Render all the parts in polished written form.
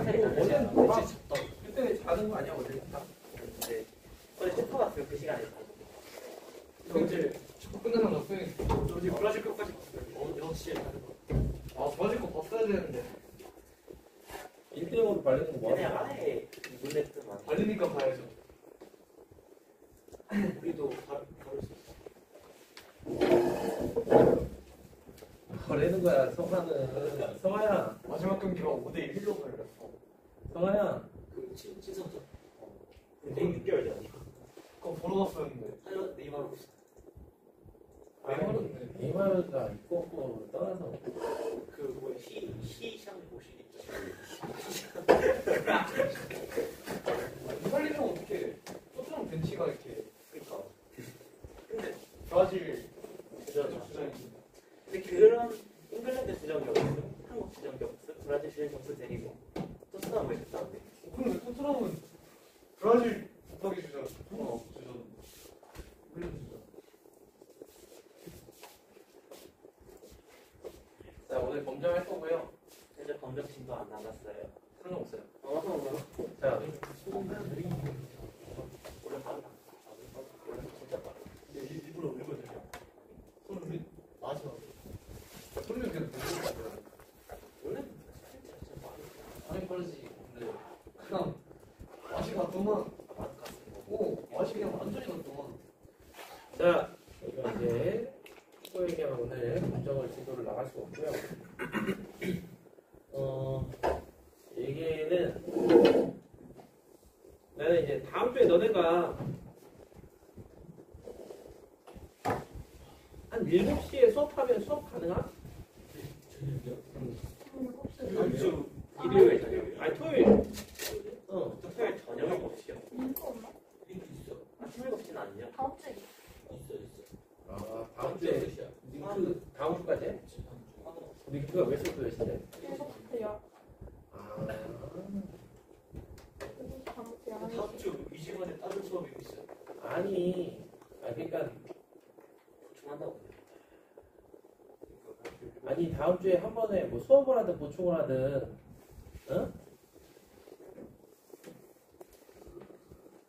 원래는 그때 자는 거 아니야 원래? 근데 어제 슈퍼 갔어요 그 시간에. 어제 축구 끝나면 나 수행. 어제 브라질 끝까지 갔어요. 6시에 가는 거. 아 브라질 거 봤어야 되는데. 1대0으로 발리는 거 뭐야? 그냥 아예 문냈더만. 발리니까 가야죠. 우리도 바로 버리는 거야 성화는. 성화야. 마지막 경기가 5대1로 걸렸어. 성화야. 그 친선전. 내일 6개월 전이야. 그거 보러 갔었는데. 네이마르 보시. 네이마르가 입고 떠나서 그 뭐야 시샹 보시 있죠. 이탈리아는 어떻게 토트넘 벤치가 이렇게 그러니까. 근데 브라질 주전. 주전이. 근데 그런 잉글랜드 주전이 없어. 한국 주전이 없어. 브라질 주전 점수 데리고 또 쓰다가 왜 됐다는데. 근데 토트넘은 브라질 국가기 주전. 주전. 잉글랜드 주전. 자 오늘 검정할 거고요. 현재 검정팀도 안 나갔어요. 상관없어요. 자, 자 원래 빠르다. 원래 진짜 빠르다. 근데 일부러 울고 들려. 손흥민? 맞아. 손흥민 그냥 모르겠어요. 원래 진짜 빠르다. 아니 빠르지. 근데 그냥 맛이 갔더만. 오 맛이 그냥 완전히 갔더만. 자, 이거 이제 축구 얘기하면 오늘 검정을 진도를 나갈 수가 없고요. 얘기는 나는 이제 다음 주에 너네가 한 7시에 수업하면 수업 가능하? 다음 주 일요일 저녁. 아니 토요일. 토요일 저녁에 봅시다. 링크 없나? 링크 있어. 아침 7시는 아니냐? 다음 주에 있어. 아 다음 주에 링크 다음 주까지? 링크가 몇 시부터 몇 시인데? 계속 돼요. 아 다음 주 2시간에 다른 수업이 있어요. 아니 그러니까 보충한다고. 아니 다음 주에 한 번에 뭐 수업을 하든 보충을 하든 응?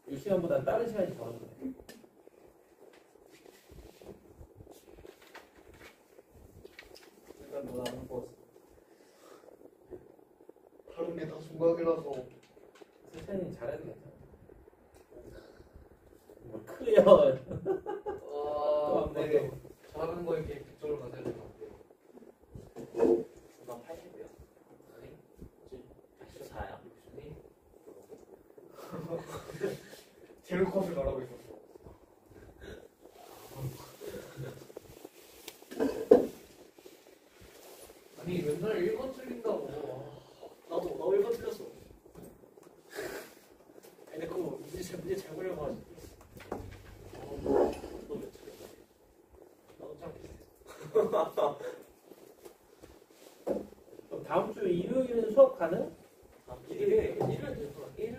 이 시간보다는 다른 시간이 더 하는 거야. 일단 너 나는 거 다른 게 다 중각이라서. 선생님 잘해도 괜찮아. 뭐 크요. 아, 네. 잘하는 거에 비해 100점을 맞아야 될 것 같아요. 난 80이야. 아니? 84야. 제일 컷을 말하고 있었어. 아니 맨날 1번 틀린다고. 나도 1번 틀렸어. 근데 그거 문제 잘 걸려가지고. 너몇 틀렸어? 나도 짱 비슷해. 그럼 다음 주 일요일은 수업 가능? 일요일은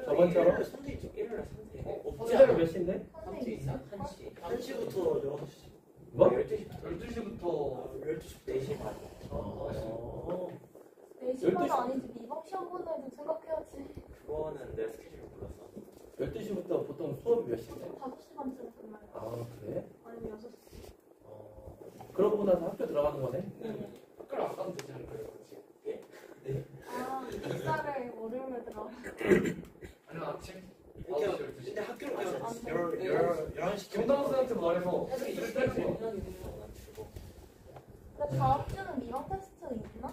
저번처럼? 선대 있죠. 일요일에 선대. 선생님 몇 시인데? 선생님 있어? 1시부터 6시. 뭐? 12시부터. 12시부터 12시부터 4시 반. 내 시간은 아니지. 미방 시험 보는 애도 생각해야지. 그거는 내 스케줄을 몰라서. 12시부터 보통 수업이 몇 시인데? 5시 반쯤 끝나요. 아 그래? 아니면 6시. 그러고 나서 학교 들어가는 거네? 학교를 안 가면 되지 않을까요? 같이? 아, 입사를 월요일에 들어가요. 아니면 아침? 이렇게 9시, 12시. 근데 학교를 가면 안 돼. 11시 경당선한테 말해서 근데 다음 주는 미방 테스트 있나?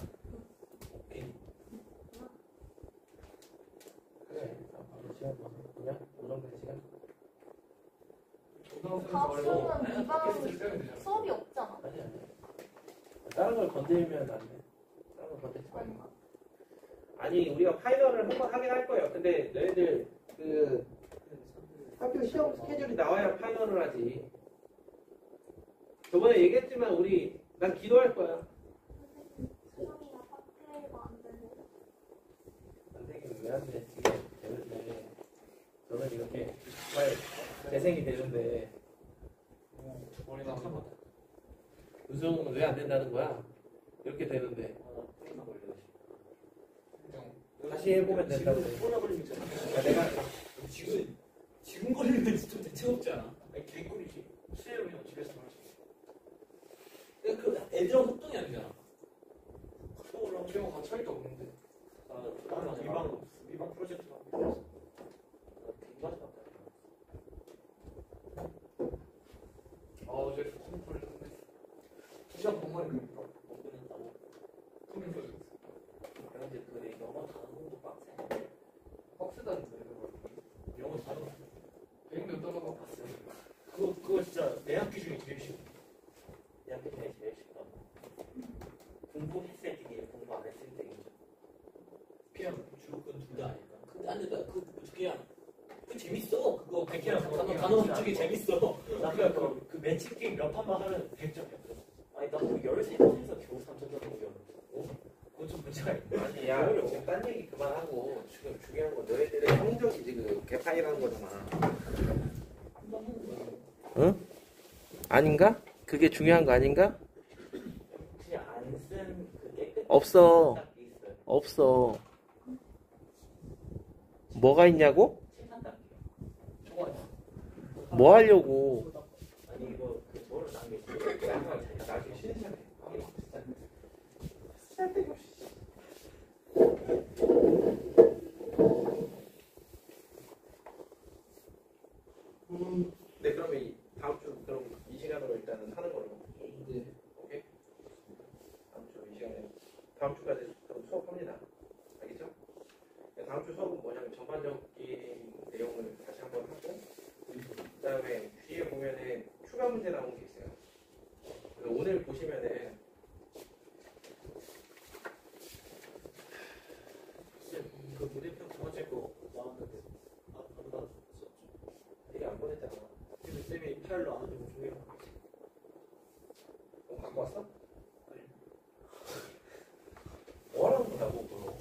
그래. 바로 시간 봐서 그냥 고정된 시간. 경당선한테 다음 말해서 주는 미방 테스트를 빼면 되잖아. 수업이 없잖아. 아니. 다른 걸 건드리면 안 돼. 다른 걸 건드리지 말고. 아니 우리가 파이널을 한번 하긴 할 거예요. 근데 너희들 그 학교 시험 스케줄이 나와야 파이널을 하지. 저번에 얘기했지만 난 기도할 거야. 수영이가 파트가 안 되네. 안 되긴 왜 안 돼? 지금 되는데 저는 이렇게 정말 재생이 되는데 머리 나면 우승은 왜 안 된다는 거야? 이렇게 되는데 그냥 다시 다시 해보면 된다고. 코로나 걸리면 잖아. 내가 지금 걸리는 데 좀 대책 없지 않아? 아니 개꿀이지. 수혜로 그냥 집에서 할 수 있어. 근데 그 애들하고 협동이 아니잖아. 그거랑 지금 같이 할 게 없는데. 나는 미방 프로젝트만 했어. 나 어제 컴퓨터를 끝냈어. 2시간 반 만에 그니까. 못 끝낸다고. 컴퓨터 그런데 그 영어 단어도 빡세. 빡세다는데. 영어 단어 100몇 달러가 봤어요. 그거 진짜 내 학기 중에 제일 쉬워. 내 학기 중에 제일 쉽다. 공부했을 때 공부 안 했을 때 인정. 그냥 주로건 둘 다 아닐까. 근데 안 된다. 그냥 그 재밌어. 그거 그냥 단어 합주기 재밌어. 나그 매치 게임 몇 판만 하면 100점이야. 아니 나 그 13판에서 겨우 3점 정도 그건 좀 문제가 있네. 아니 야 지금 딴 얘기 그만하고 지금 중요한 건 너희들의 성적이 지금 개판이라는 거잖아. 한번 하는 거야. 응? 아닌가? 그게 중요한 거 아닌가? 혹시 안 쓴 그 깨끗한 없어. 딱 있어요. 없어. 뭐가 있냐고? 칠판 딱. 저거 아니야. 뭐 하려고? 아니 이거 그 저를 남겨 있어요. 나중에 쉬는 시간에. 네 그러면 다음 주 그럼 이 시간으로 일단은 하는 걸로. 네. 오케이? 다음 주 이 시간에 다음 주까지 그럼 수업합니다. 알겠죠? 네, 다음 주 수업은 뭐냐면 전반적인 내용을 다시 한번 하고 그다음에 뒤에 보면은 추가 문제 나온 게 있어요. 그래서 오늘 보시면은 그 무대표 두 번째 거 나왔는데 안 받았었죠. 되게 안 보냈잖아. 근데 쌤이 파일로 안 하고 종이로 갖고 왔어? 뭐하라는 거라고 그거.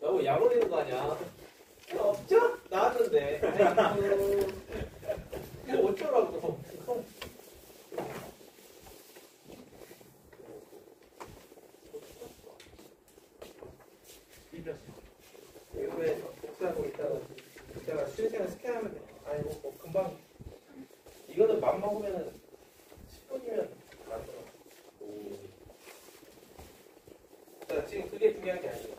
너무 약 올리는 거 아니야? 없죠? 나왔는데. 이거 어쩌라고. 이후에 복사하고 이따가 쉬는 시간 스캔하면 돼. 아이고 뭐 금방. 이거는 맘 먹으면은 10분이면 만들어. 자, 지금 그게 중요한 게 아니에요.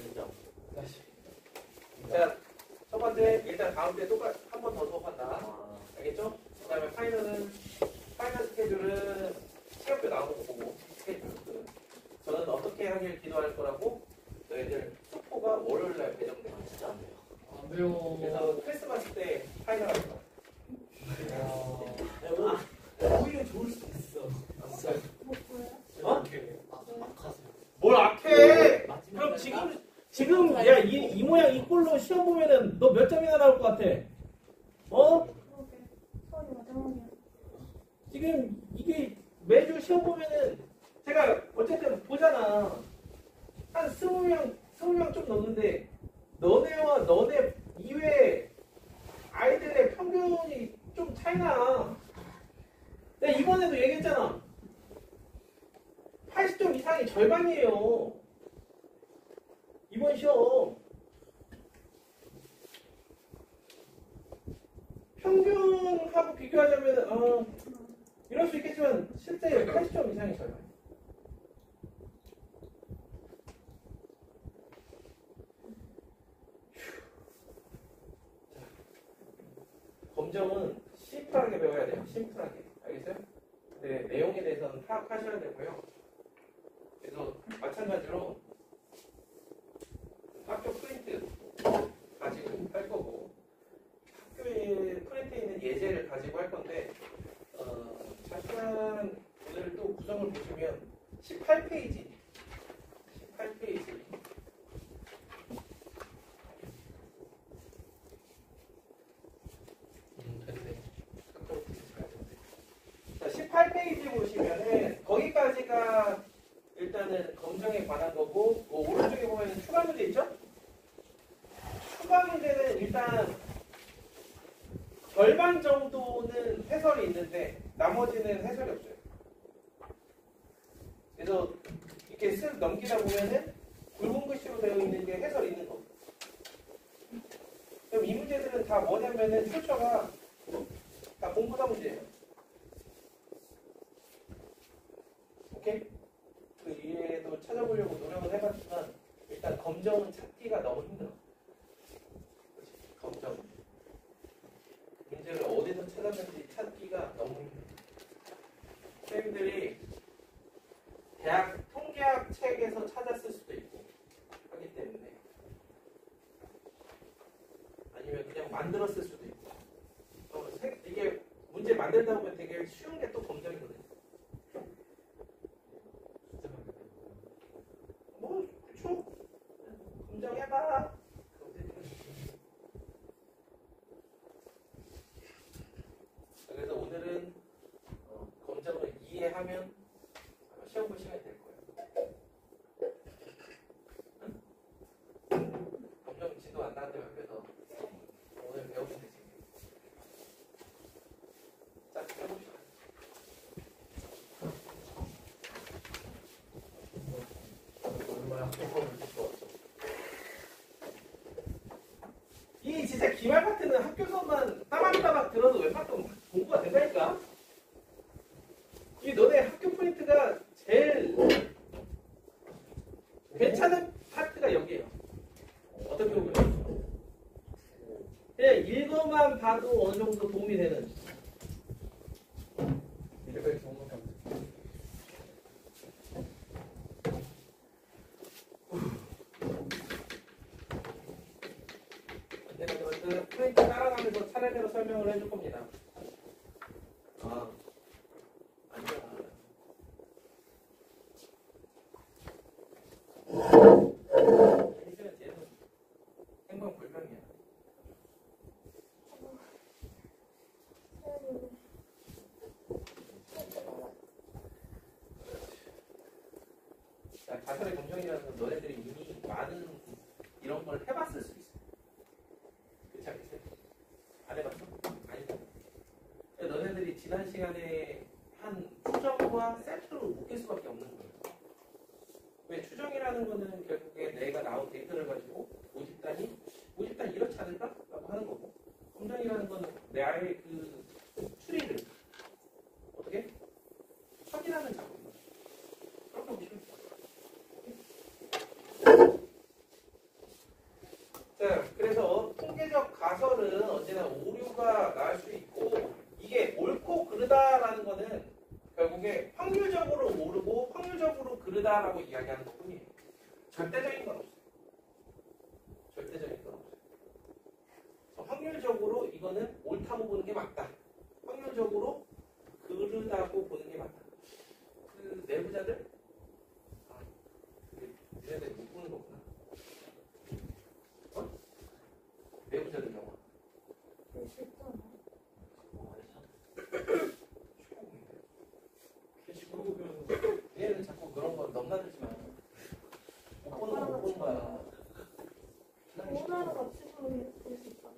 인정. 자, 첫 번째 일단 다음 주에 똑같이 한 번 더 수업한다. 아, 알겠죠? 그 다음에 파이널 스케줄은 시간표 나오는 거 보고 스케줄. 저는 어떻게 하길 기도할 거라고 너희들 수포가 월요일날 배정돼요. 진짜 안 돼요. 안 돼요. 그래서 크리스마스 때 파이널 할 거야. 오히려 좋을 수도 있어. 뭐 뭐예요? 어? 악하세요. 뭘 악해? 그럼 지금 야 이 모양 이 꼴로 시험 보면은 너 몇 점이나 나올 것 같아? 어? 그러게. 수업이 마지막이야. 지금 이게 매주 시험 보면은 제가 어쨌든 보잖아. 한 20명 좀 넘는데 너네와 너네 이외 아이들의 평균이 좀 차이나. 내가 이번에도 얘기했잖아. 80점 이상이 절반이에요. 이번 시험. 평균하고 비교하자면 이럴 수 있겠지만 실제 80점 이상이 절반. 검정은 심플하게 배워야 돼요. 심플하게. 알겠어요? 네, 내용에 대해서는 파악하셔야 되고요. 그래서 마찬가지로 학교 프린트 가지고 할 거고 학교에 프린트에 있는 예제를 가지고 할 건데 잠깐 오늘 또 구성을 보시면 18페이지 자, 18페이지 보시면은 거기까지가 일단은 검정에 관한 거고 수학 문제는 일단 절반 정도는 해설이 있는데 나머지는 해설이 없어요. 그래서 이렇게 쓱 넘기다 보면은 굵은 글씨로 되어 있는 게 해설이 있는 겁니다. 그럼 이 문제들은 다 뭐냐면은 출처가 다 공부사 문제예요. 오케이? 그 이해도 찾아보려고 노력을 해봤지만 일단 검정은 찾기가 너무 힘들어. 그치? 검정. 문제를 어디서 찾았는지 찾기가 너무 힘들어. 선생님들이 대학 통계학 책에서 찾았을 수도 있고 하기 때문에 아니면 그냥 만들었을 수도 있고 이게 문제 만들다 보면 되게 쉬운 게 또 검정이거든요. 뭐 그쵸? 검정해봐. 그래서 오늘은 검정을 이해하면 아마 시험 볼 시간이 될 거예요. 응? 검정 지도 안 나왔는데 학교에서 오늘 배우면 되지. 자, 해봅시다. 얼마나 이 진짜 기말 파트는 학교 수업만 따박따박 들어도 웬만큼 공부가 된다니까? 이 너네 학교 포인트가 제일 괜찮은 파트가 여기에요. 어떻게 보면 그냥 읽어만 봐도 어느 정도 도움이 되는. 이렇게 좋은 것도 안 돼. 제가 그 포인트 따라가면서 차례대로 설명을 해줄 겁니다. 아, 아니잖아. 쟤는 행방불명이야. 자, 가설의 검정이라는 건 너네들이 이미 많은 이런 걸 해봤을 수 있어. 그렇지 않겠어요? 안 해봤어? 아니다. 너네들이 지난 시간에 한 추정과 세트로 묶일 수밖에 없는 거예요. 왜 추정이라는 거는 결국에 내가 나온 데이터를 가지고 모집단이 이렇지 않을까? 라고 하는 거고, 검정이라는 거는 나의 그 추리를 어떻게? 확인하는 작업입니다. 그렇게 보시면 돼요. 자, 그래서 통계적 가설은 언제나 오류가 나올 수 있고, 이게 옳고 그르다라는 거는 결국에 확률적으로 옳고 확률적으로 그르다라고 이야기하는 것뿐이에요. 절대적인 건 없어요. 절대적인 건 없어요. 확률적으로 이거는 옳다고 보는 게 맞다. 확률적으로 그르다고 보는 게 맞다. 그 내부자들? 아, 얘네들 못 보는 거구나. 어? 내부자들 영화. 얘는 자꾸 그런 거 넘나들지 마. 못 보는 거 못 보는 거야. 오늘은 같이 볼수 있다.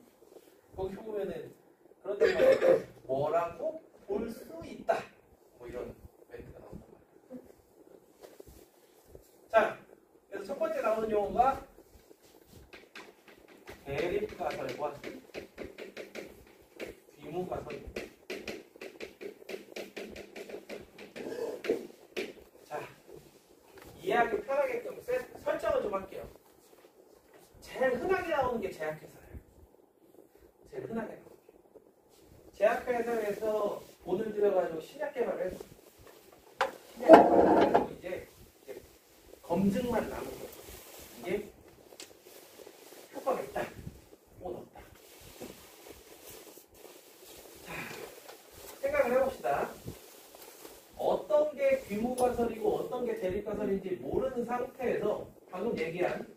거기 보면은 그런 데가 뭐라고 볼 수 있다. 뭐 이런 멘트가 나온단 말이야. 자, 그래서 첫 번째 나오는 용어가 대립가설과 귀무가설입니다. 자, 이해하기 편하게끔 설정을 좀 할게요. 제일 흔하게 나오는 게 제약회사예요. 제일 흔하게 나오는 게. 제약회사에서 돈을 들여가지고 신약 개발을 해서 신약 개발을 해서 이제 검증만 남은 거예요. 이게 효과가 있다, 혹은 없다. 자, 생각을 해봅시다. 어떤 게 귀무가설이고 어떤 게 대립가설인지 모르는 상태에서 방금 얘기한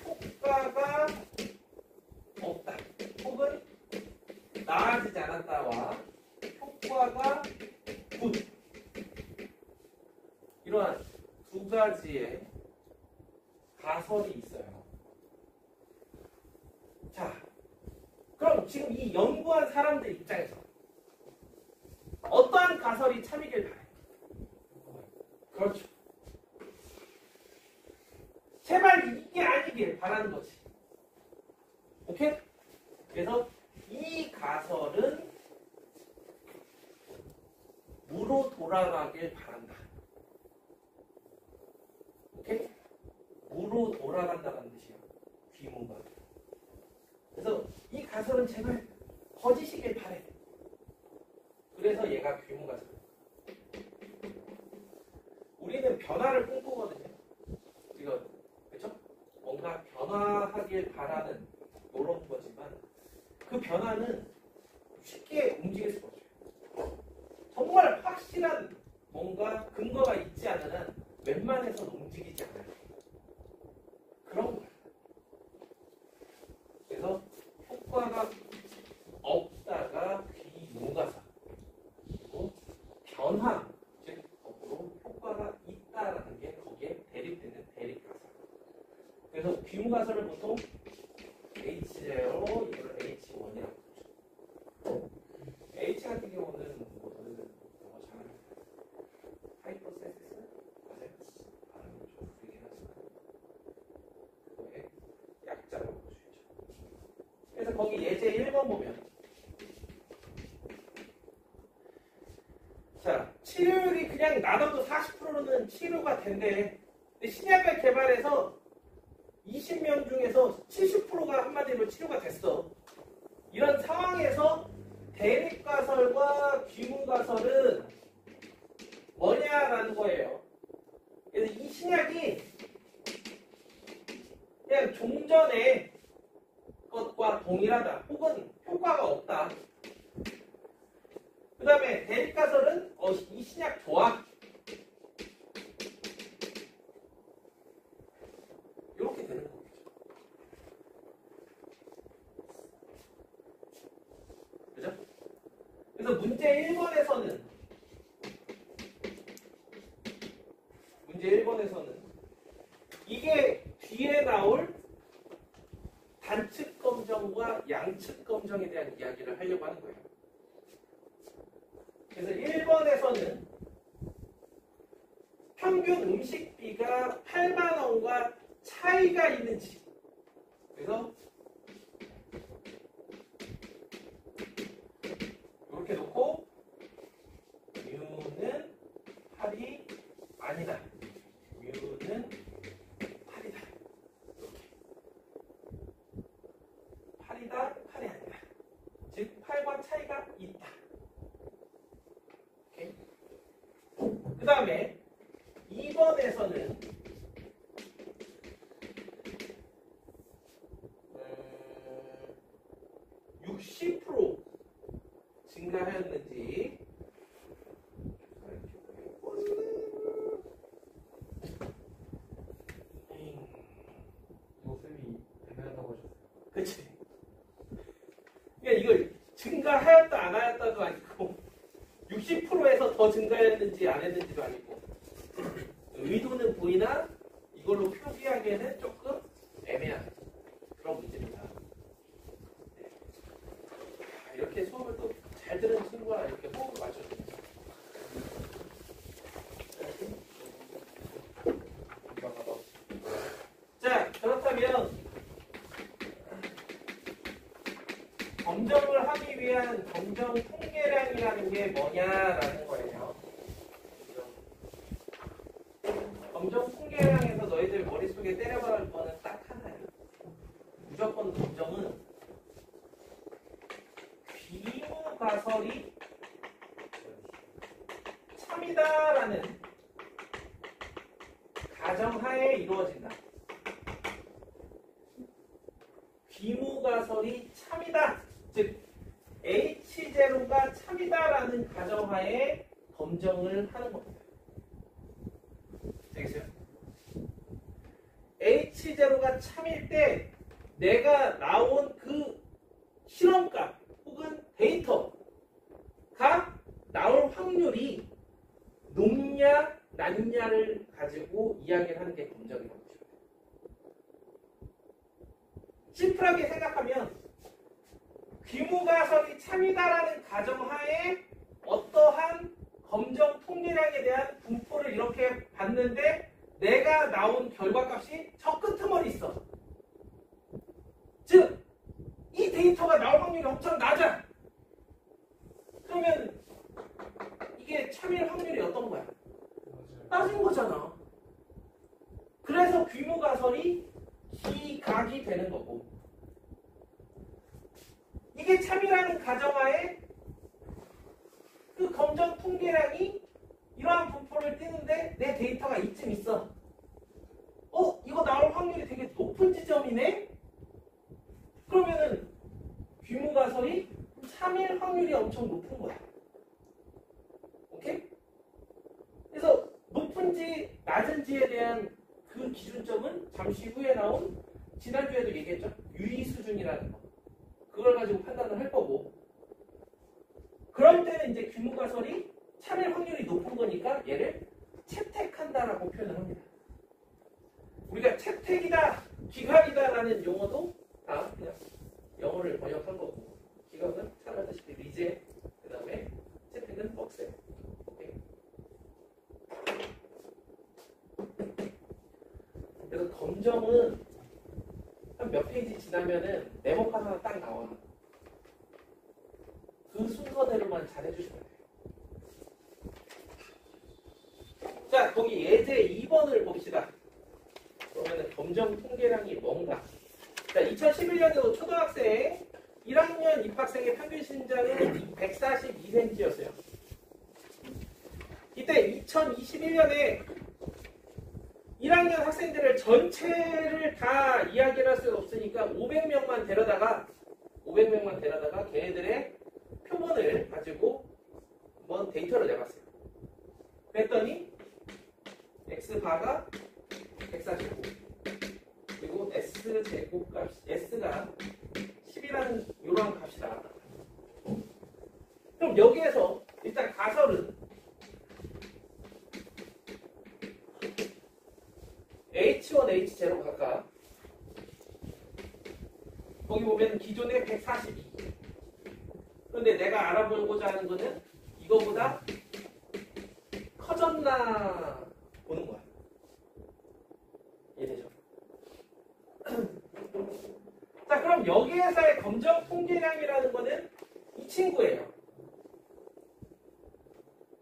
효과가 없다 혹은 나아지지 않았다와 효과가 굿, 이러한 두 가지의 가설이 있어요. 이 연구한 사람들 입장에서 어떠한 가설이 참이길 바래. 그렇죠. 제발 이게 아니길 바라는 거지. 오케이? 그래서 이 가설은 무로 돌아가길 바란다. 오케이? 무로 돌아간다는 뜻이야. 귀무가. 그래서 이 가설은 제발 거짓이길 바래. 그래서 얘가 귀무가설. 우리는 변화를 꿈꾸거든요. 이거 그렇죠? 뭔가 변화하길 바라는 이런 거지만 그 변화는 쉽게 움직일 수가 없어요. 정말 확실한 뭔가 근거가 있지 않은 한 웬만해서 움직이지 않아요. 그런 거예요. 그래서 효과가 없다가 귀무가설. 그리고 변화, 즉 거꾸로 효과가 있다라는 게 거기에 대립되는 대립가설. 그래서 귀무가설을 보통 H0, 이걸 H1이라고 부르죠. H 같은 경우는 뭐 저희는 영어 잘하는 하이퍼센시스 맞아요? 발음이 좀 그리긴 하지만 그거의 약자라고 볼 수 있죠. 그래서 거기 예제 1번 보면 자, 치료율이 그냥 나눠도 40%는 치료가 된대. 근데 신약을 개발해서 20명 중에서 70%가 한마디로 치료가 됐어. 이런 상황에서 대립가설과 귀무가설은 뭐냐라는 거예요. 그래서 이 신약이 그냥 종전의 것과 동일하다. 혹은 효과가 없다. 그 다음에 대립가설은 이 신약 좋아. 이렇게 되는 거죠. 그죠? 그래서 문제 1번에서는 이게 뒤에 나올 단측 검정과 양측 검정에 대한 이야기를 하려고 하는 거예요. 그래서 1번에서는 평균 음식비가 8만 원과 차이가 있는지. 그래서 이렇게 놓고 뮤는 8이 아니다. 뮤는 8이다. 이렇게. 8이다, 8이 아니다. 즉 8과 차이가 있다. 그 다음에 2번에서는 60% 증가하였는지 이거 쌤이 애매하다고 하셨어요. 그치? 그러니까 이걸 증가하였다 안 하였다도 아니고 60%에서 더 증가했는지 안 했는지도 아니고 의도는 보이나 이걸로 표기하기에는 조금 애매한 그런 문제입니다. 네. 이렇게 수업을 또 잘 들은 친구가 이렇게 호흡을 맞춰줍니다. 자, 그렇다면 검정을 하기 위한 검정 통계량이라는 게 뭐냐라는 거예요. 검정 통계량에서 너희들 머릿속에 때려박을 거는 딱 하나예요. 무조건 검정은 귀무가설이 참이다라는 가정하에 이루어진다. 귀무가설이 참이다. 즉 H0가 참이다라는 가정하에 검정을 하는 겁니다. 되겠어요? H0가 참일 때 내가 나온 그 실험값 혹은 데이터가 나올 확률이 높냐 낮냐를 가지고 이야기를 하는 게 검정이라고 보시면 돼요. 심플하게 생각하면 귀무가설이 참이다라는 가정하에 어떠한 검정 통계량에 대한 분포를 이렇게 봤는데 내가 나온 결과값이 저 끄트머리 있어. 즉, 이 데이터가 나올 확률이 엄청 낮아. 그러면 이게 참일 확률이 어떤 거야? 낮은 거잖아. 그래서 귀무가설이 기각이 되는 거고, 이게 참이라는 가정하에 그 검정 통계량이 이러한 분포를 띄는데 내 데이터가 이쯤 있어. 이거 나올 확률이 되게 높은 지점이네? 그러면은 귀무가설이 참일 확률이 엄청 높은 거야. 오케이? 그래서 높은지 낮은지에 대한 그 기준점은 잠시 후에 나온 지난주에도 얘기했죠? 유의 수준이라는 거. 그걸 가지고 판단을 할 거고, 그럴 때는 이제 귀무가설이 참일 확률이 높은 거니까 얘를 채택한다라고 표현을 합니다. 우리가 채택이다, 기각이다라는 용어도 다 그냥 영어를 번역한 거고, 기각은 잘 알다시피 리제, 그 다음에 채택은 억셉. 오케이. 그래서 검정은 한 몇 페이지 지나면은 네모판 하나 딱 나와. 그 순서대로만 잘 해주시면 돼요. 자, 거기 예제 2번을 봅시다. 그러면은 검정 통계량이 뭔가. 자, 2011년도 초등학생 1학년 입학생의 평균 신장은 142cm였어요. 이때 2021년에 1학년 학생들을 전체를 다 이야기를 할 수 없으니까 500명만 데려다가 걔네들의 표본을 가지고 한번 데이터를 내봤어요. 그랬더니 X바가 149, 그리고 S제곱값, S가 10이라는 이러한 값이 나왔다. 그럼 여기에서 일단 가설은 H1, H0 각각, 거기 보면 기존에 142. 그런데 내가 알아보고자 하는 거는 이거보다 커졌나 보는 거야. 이해되죠? 자, 그럼 여기에서의 검정 통계량이라는 거는 이 친구예요.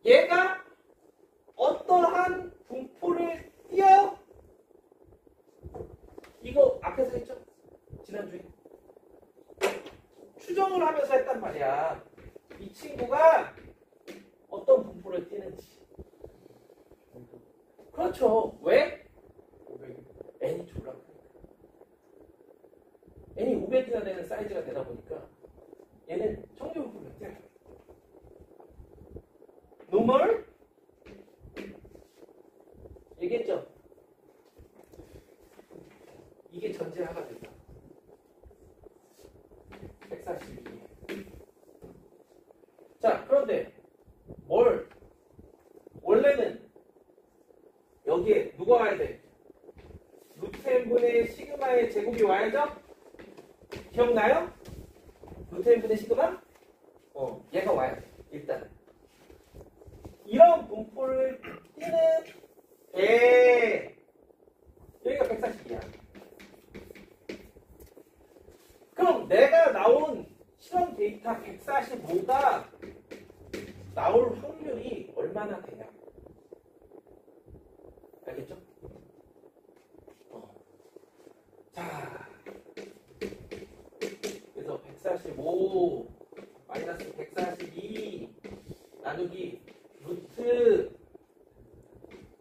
얘가 어떠한 분포를 띄어? 이거 앞에서 했죠? 지난주에. 추정을 하면서 했단 말이야. 이 친구가 어떤 분포를 띄는지. 그렇죠. 왜? n이 졸라 크니까. n이 500이나 되는 사이즈가 되다 보니까 얘는 정규 분포를 띄어요. 노멀? 얘기했죠? 이게 전제하가 된다. 142. 자, 그런데 원래는 여기에 누가 와야 돼? 루트 n분의 시그마의 제곱이 와야죠? 기억나요? 루트 n분의 시그마? 얘가 와야 돼. 일단 이런 분포를 띄는 여기가 142야. 그럼 내가 나온 실험 데이터 145가 나올 확률이 얼마나 되냐? 알겠죠? 자, 그래서 145 마이너스 142 나누기 루트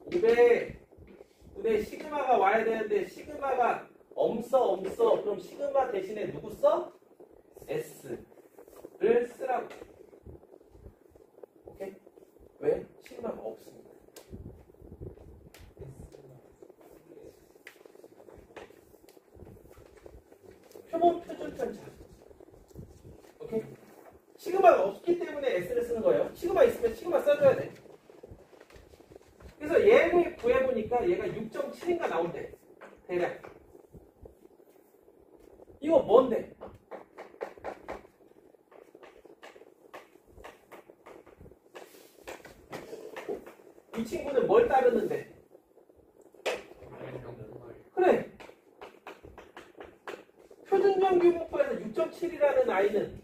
500분의 시그마가 와야 되는데 시그마가 없어. 그럼 시그마 대신에 누구 써? S를 쓰라고. 오케이? 왜? 시그마가 없으니까. 표본 표준 편차. 오케이? 시그마가 없기 때문에 S를 쓰는 거예요. 시그마 있으면 시그마 써줘야 돼. 그래서 얘를 구해보니까 얘가 6.7인가 나온대. 대략. 이거 뭔데? 친구는 뭘 따르는데? 그래. 표준정 규모표에서 6.7이라는 아이는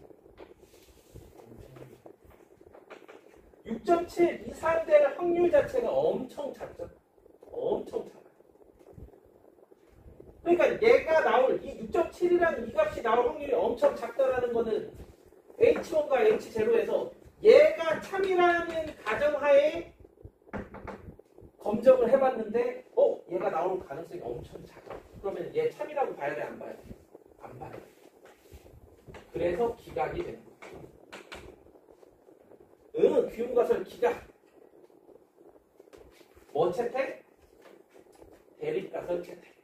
6.7 이상 될 확률 자체가 엄청 작죠. 엄청 작아. 그러니까 얘가 나올 이 6.7이라는 이 값이 나올 확률이 엄청 작다라는 거는 H1과 H0에서 얘가 참이라는 가정하에 검정을 해봤는데 얘가 나올 가능성이 엄청 작아. 그러면 얘 참이라고 봐야 돼? 안 봐야 돼? 안 봐야 돼. 그래서 기각이 되는 거야. 귀음가설 기각. 뭐 채택? 대립가설 채택.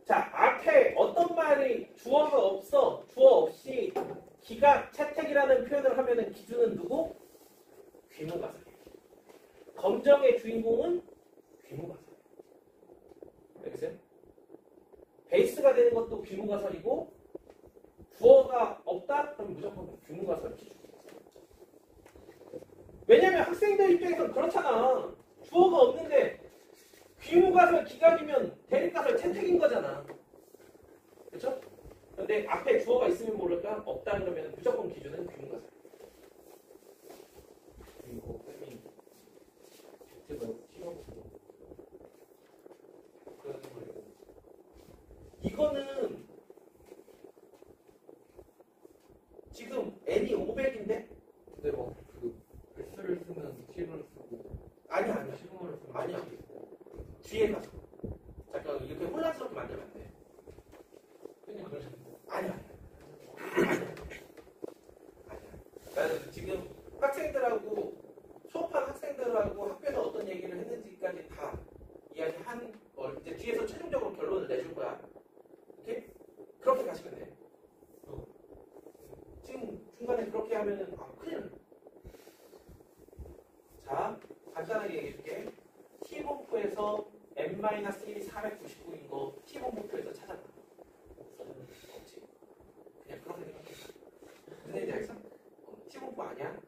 자, 앞에 어떤 말이 주어가 없어, 주어 없이 기각, 채택이라는 표현을 하면은 기준은 누구? 귀무가설이에요. 검정의 주인공은 귀무가설. 알겠어요? 베이스가 되는 것도 귀무가설이고 주어가 없다? 그럼 무조건 귀무가설 기준. 왜냐면 학생들 입장에서는 그렇잖아. 주어가 없는데 귀무가설 기각이면 대립가설 채택인 거잖아. 그렇죠? 근데 앞에 주어가 있으면 모를까? 없다 그러면 무조건 기준은 귀무가설. 이거 쌤이 제가 시험 그런 거예요. 이거는 지금 n이 500인데? 근데 막그 S를 쓰면 T를 쓰고 아니야. 시그마를 쓰면 아니야. 뒤에 가서. 잠깐 이렇게 혼란스럽게 만들면 안 돼. 그냥 그러시는데. 아니야. 나는 지금 학생들하고 수업한 학생들하고 학교에서 어떤 얘기를 했는지까지 다 이야기한 걸 이제 뒤에서 최종적으로 결론을 내줄 거야. 오케이? 그렇게 가시면 돼. 지금 중간에 그렇게 하면은 큰일 나. 자, 간단하게 얘기해줄게. T분포에서 n-1이 499인 거 T분포에서 찾아봐. 없지. 그냥 그렇게 생각해. 무슨 얘기인지 알겠어? T분포 아니야?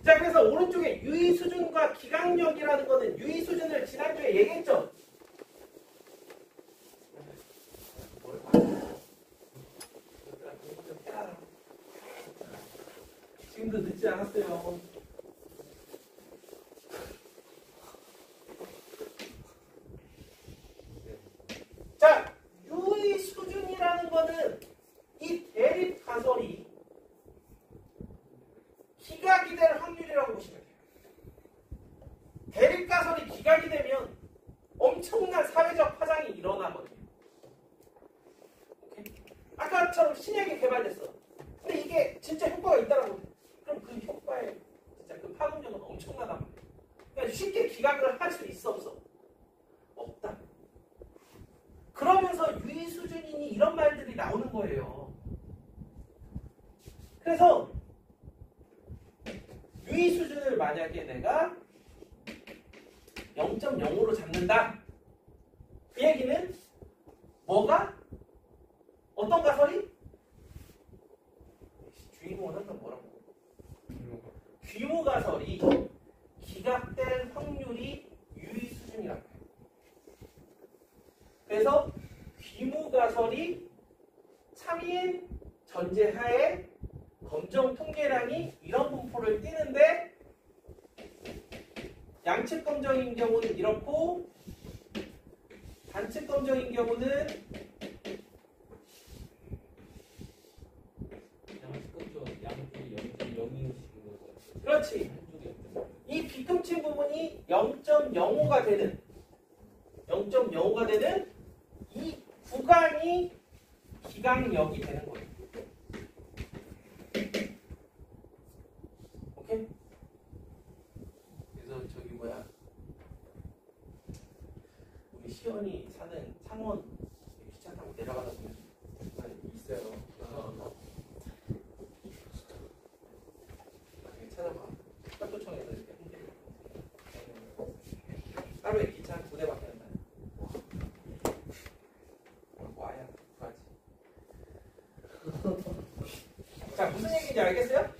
자, 그래서 오른쪽에 유의수준과 기강력이라는 거는 유의수준을 지난주에 얘기했죠? 지금도 늦지 않았어요. 자, 유의 수준이라는 거는 이 대립 가설이 기각이 될 확률이라고 보시면 돼요. 대립 가설이 기각이 되면 엄청난 사회적 파장이 일어나거든요. 오케이? 아까처럼 신약이 개발됐어. 근데 이게 진짜 효과가 있다라고. 그럼 그 효과의 진짜 그 파급력은 엄청나단 말이에요. 그러니까 쉽게 기각을 할 수 있어 없어? 없다. 그러면서 유의 수준이니 이런 말들이 나오는 거예요. 그래서 유의 수준을 만약에 내가 0.05로 잡는다. 그 얘기는 뭐가? 어떤 가설이? 주인공은 항상 뭐라고? 귀모 가설이 기각될 확률이 유의 수준이라고 해요. 그래서 귀모 가설이 참인 전제하에 검정 통계량이 이런 분포를 띠는데 양측 검정인 경우는 이렇고 단측 검정인 경우는 그렇지. 이 뒤꿈치 부분이 0.05가 되는 0.05가 되는 이 구간이 기강력이 되는 거예요. 오케이? 그래서 저기 뭐야 우리 시연이 사는 창원 기차 타고 내려가다 보면 중간에 있어요. 나중에 찾아봐. 학교청에서 이렇게 한대. 하루에 기차 한 2대밖에 안 나요. 와야 구하지. 자, 무슨 얘기인지 알겠어요?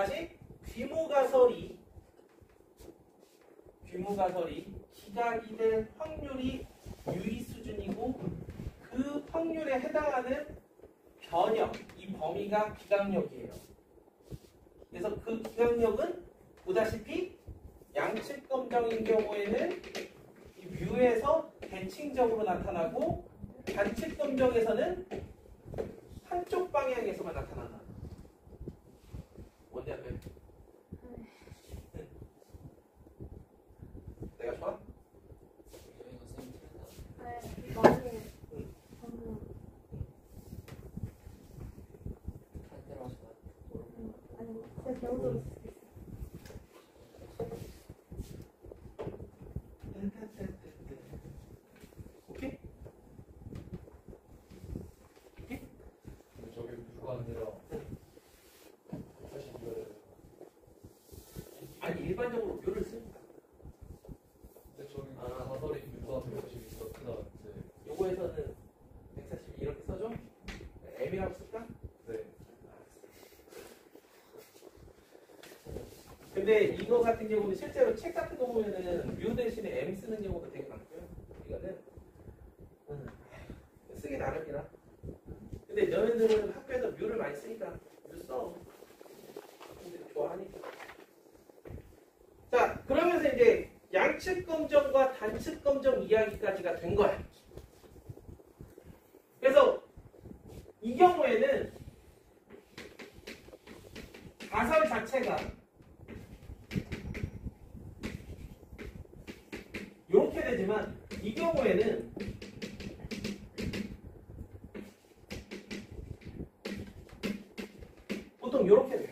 다시 귀무가설이 기각이 될 확률이 유의 수준이고 그 확률에 해당하는 변형, 이 범위가 기각력이에요. 그래서 그 기각력은 보다시피 양측 검정인 경우에는 이 뮤에서 대칭적으로 나타나고 단측 검정에서는 한쪽 방향에서만 나타난다. 뭔지 알아요? 내가 좋아? 네, 많이 방금 아니 제가 잘못 들었어요. 오케이? 저게 뷰가 아니라 다시 이거를. 아니 일반적으로 묘를 씁니다. 근데 저기 가설이 뷰가 140 있었구나. 요거에서는 140 이렇게 써줘? M이라고 쓸까? 네. 근데 이거 같은 경우는 실제로 책 같은 거 보면은 뮤 대신에 M 쓰는 경우도 되게 많고요. 이거는 쓰기 나름이라. 근데 너희들은 학교에서 뮤를 많이 쓰니까 뮤 써. 근데 좋아하니까. 자, 그러면서 이제 양측 검정과 단측 검정 이야기까지가 된 거야. 그래서 이 경우에는 가설 자체가 이렇게 되지만 이 경우에는 보통 이렇게 돼요.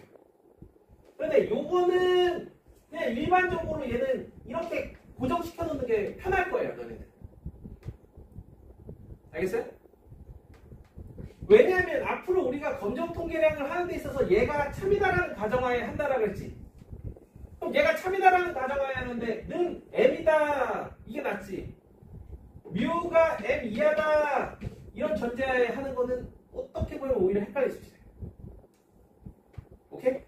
그런데 요거는 그냥 일반적으로 얘는 이렇게 고정시켜 놓는 게 편할 거예요, 너네들. 알겠어요? 왜냐하면 앞으로 우리가 검정 통계량을 하는 데 있어서 얘가 참이다라는 가정하에 한다라고 했지. 그럼 얘가 참이다라는 가정하에 하는데 는 M이다 이게 낫지. 뮤가 M 이하다 이런 전제하에 하는 거는 어떻게 보면 오히려 헷갈릴 수 있어요. 오케이?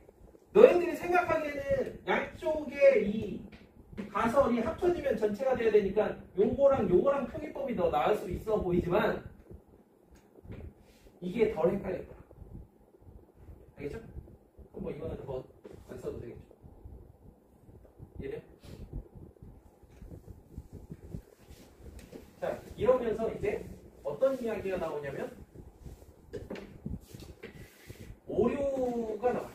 너희들이 생각하기에는 양쪽에 이 가설이 합쳐지면 전체가 돼야 되니까 요거랑 표기법이 더 나을 수 있어 보이지만 이게 덜 헷갈릴 거야. 알겠죠? 그럼 뭐 이거는 더 안 써도 되겠죠. 이해돼요? 자, 이러면서 이제 어떤 이야기가 나오냐면 오류가 나와요.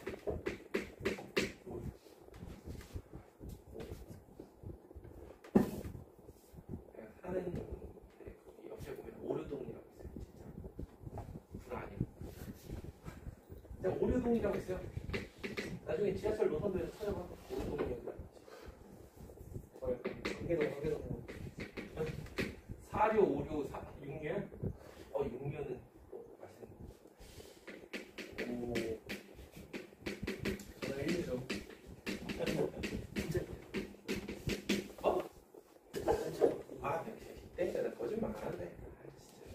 하는 옆에 보면 오류동이라고 있어요. 진짜 불 아니고 그냥 오류동이라고 있어요. 나중에 지하철 노선도에서 찾아봐. 오류동이라고 관계동. 사료, 오류, 육류? 육류는 또 맛있는 오. 저는 1점. 진짜. 아, 170대? 나 거짓말 안 한대.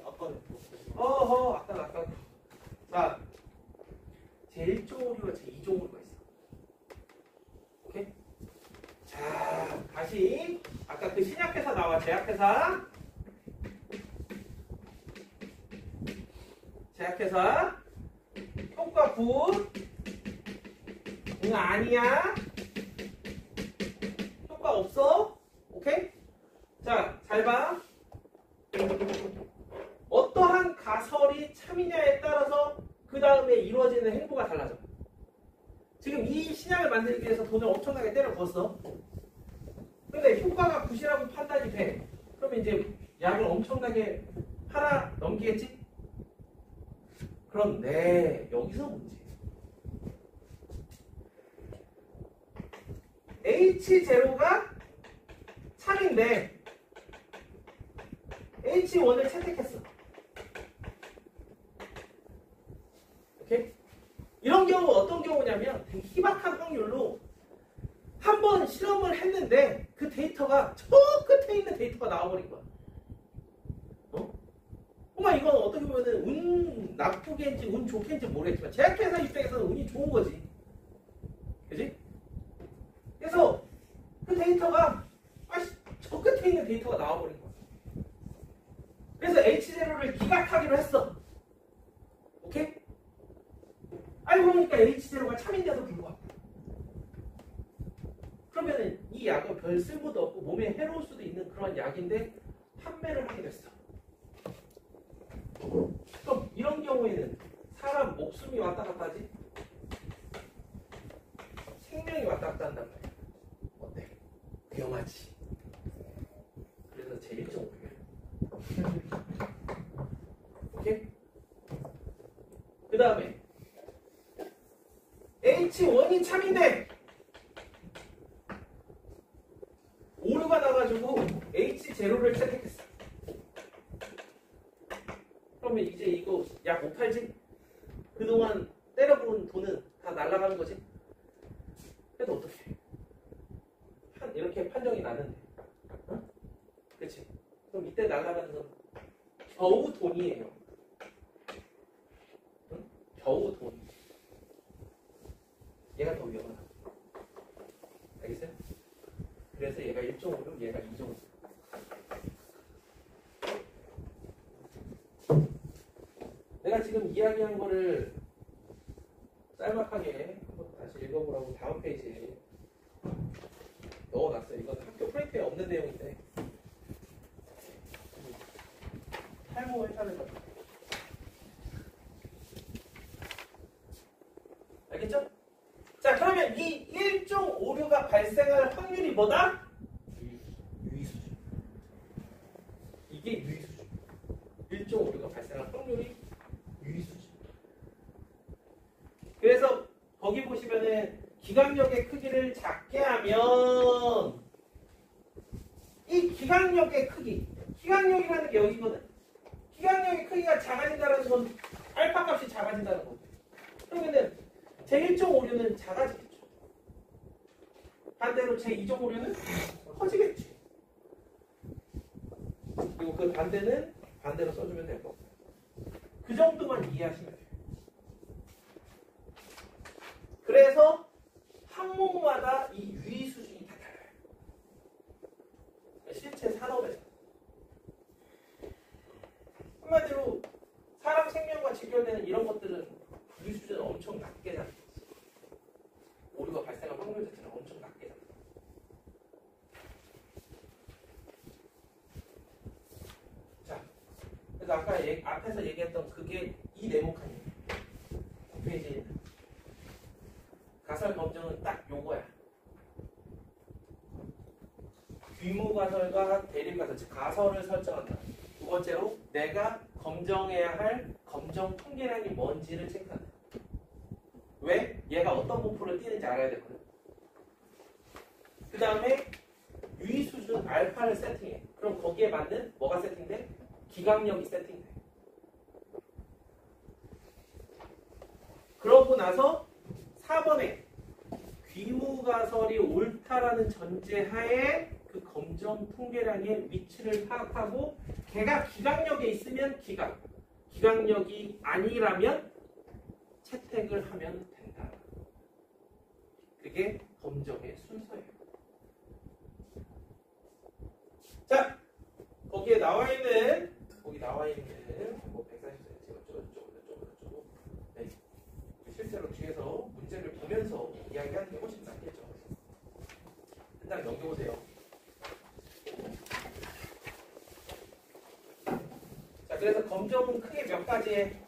아까는 아까. 자, 제1종 오류와 제2종 오류가 있어. 오케이? 자, 다시. 아까 그 신약회사 나와, 제약회사. 제약회사. 효과 굿. 응, 아니야. 효과 없어. 오케이? 자, 잘 봐. 어떠한 가설이 참이냐에 따라서 그 다음에 이루어지는 행보가 달라져. 지금 이 신약을 만들기 위해서 돈을 엄청나게 때려 부었어. 근데 효과가 굿이라고 판단이 돼. 그러면 이제 약을 엄청나게 팔아 넘기겠지? 그런데 여기서 문제. H0가 참인데 H1을 채택했어. 오케이? 이런 경우 어떤 경우냐면 되게 희박한 확률로 한 번 실험을 했는데 그 데이터가 저 끝에 있는 데이터가 나와버린 거야. 정말 이건 어떻게 보면은 운 나쁘게인지 운 좋게인지 모르겠지만 제약회사 입장에서는 운이 좋은 거지. 그지? 그래서 그 데이터가 저 끝에 있는 데이터가 나와버린 거야. 그래서 H0를 기각하기로 했어. 오케이? 알고 보니까 H0가 참인데도 불구하고. 그러면은 이 약은 별 쓸모도 없고 몸에 해로울 수도 있는 그런 약인데 판매를 하게 됐어. 그럼 이런 경우에는 사람 목숨이 왔다 갔다 하지? 생명이 왔다 갔다 한단 말이야. 어때? 위험하지. 그래서 제 1.5배. 오케이? 그 다음에 H1이 참인데 오류가 나가지고 H0를 채택했어. 그러면 이제 이거 약 못 팔지? 그동안 때려부은 돈은 다 날아가는 거지? 그래도 어떡해? 이렇게 판정이 나는데. 어? 그치? 그럼 이때 날아가는 건 겨우 돈이에요. 응? 겨우 돈. 얘가 더 위험하다. 알겠어요? 그래서 얘가 1.5로 얘가 2.5. 내가 지금 이야기한 거를 짤막하게 한번 다시 읽어보라고 다음 페이지에 넣어놨어요. 이건 학교 프레임에 없는 내용인데 탈모 회사를 가. 알겠죠? 자, 그러면 이 1.5류가 발생할 확률이 뭐다? 유의수준. 이게 유의수준. 1.5류가 발생할 확률이 유의수준. 그래서 거기 보시면은 기강력의 크기를 작게 하면 이 기강력의 크기, 기강력이라는 게 여기거든. 기강력의 크기가 작아진다는 건 알파 값이 작아진다는 거고. 그러면은 제 1.5류는 작아지겠죠. 반대로 제 2.5류는 커지겠지. 그리고 그 반대는 반대로 써주면 될 거고. 그 정도만 이해하시면 돼요. 그래서 항목마다 이 유의 수준이 다 달라요. 실제 산업에서. 한마디로 사람 생명과 직결되는 이런 것들은 유의 수준은 엄청 낮게 잡혀요. 오류가 발생할 확률 자체는 엄청 낮게 잡혀요. 자, 그래서 아까 앞에서 얘기했던 그게 이 네모칸이에요. 페이지에 있는. 가설 검정은 딱 요거야. 귀무 가설과 대립 가설, 즉 가설을 설정한다. 두 번째로 내가 검정해야 할 검정 통계량이 뭔지를 체크한다. 왜? 얘가 어떤 분포를 띄는지 알아야 되거든. 그 다음에 유의 수준 알파를 세팅해. 그럼 거기에 맞는 뭐가 세팅돼? 기강력이 세팅돼. 그러고 나서 4번에 귀무가설이 옳다라는 전제하에 그 검정 통계량의 위치를 파악하고 걔가 기강력에 있으면 기강력이 아니라면 채택을 하면 된다. 그게 검정의 순서예요. 자, 거기에 나와 있는 뭐 140cm 어쩌고 네. 실제로 뒤에서 문제를 보면서 이야기하는 게 훨씬 낫겠죠. 일단 넘겨보세요. 자, 그래서 검정은 크게 몇 가지에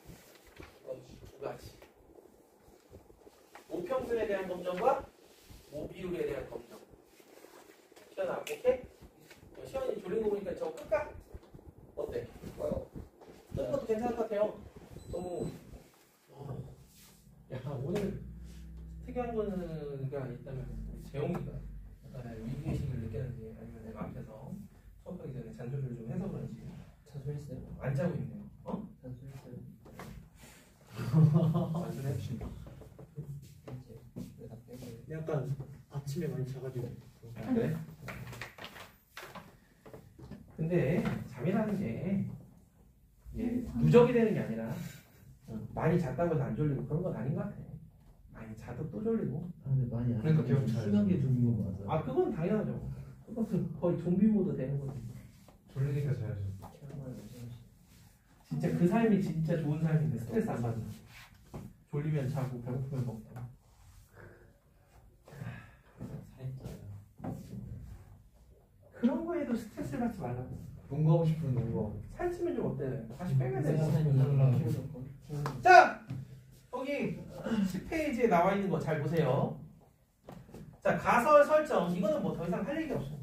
두 가지. 모평균에 대한 검정과 모비율에 대한 검정. 시연아, 오케이? 시연이 졸린 거 보니까 저거 끌까? 어때? 끄는 것도 괜찮을 것 같아요. 너무 야, 오늘 특이한 거가 있다면 재용이가 약간 위기의식을 느꼈는지 아니면 내가 앞에서 수업하기 전에 잔소리를 좀 해서 그런지 잔소리했어요? 안 자고 있네요. 어? 잔소리했어요? 잔소리 해주신다. 왜다 빼고 약간 아침에 많이 자가지고. 그래? 근데 잠이라는 게 누적이 되는 게 아니라 많이 잤다고 해서 안 졸리고 그런 건 아닌 것 같아. 많이 자도 또 졸리고. 근데 많이 안 그러니까 계속 잘. 심하게 졸린 건 맞아. 아 그건 당연하죠. 그것은 거의 좀비 모드 되는 거지. 졸리니까 자야죠. 진짜 그 삶이 진짜 좋은 삶인데 스트레스 안 받는. 졸리면 자고 배고프면 먹고. 그런 거에도 스트레스를 받지 말라고. 농구하고 싶으면 농구하고. 살찌면 좀 어때? 다시 빼면 되지. 세상이 자, 여기 10페이지에 나와 있는 거 잘 보세요. 자, 가설 설정. 이거는 뭐 더 이상 할 얘기 없어.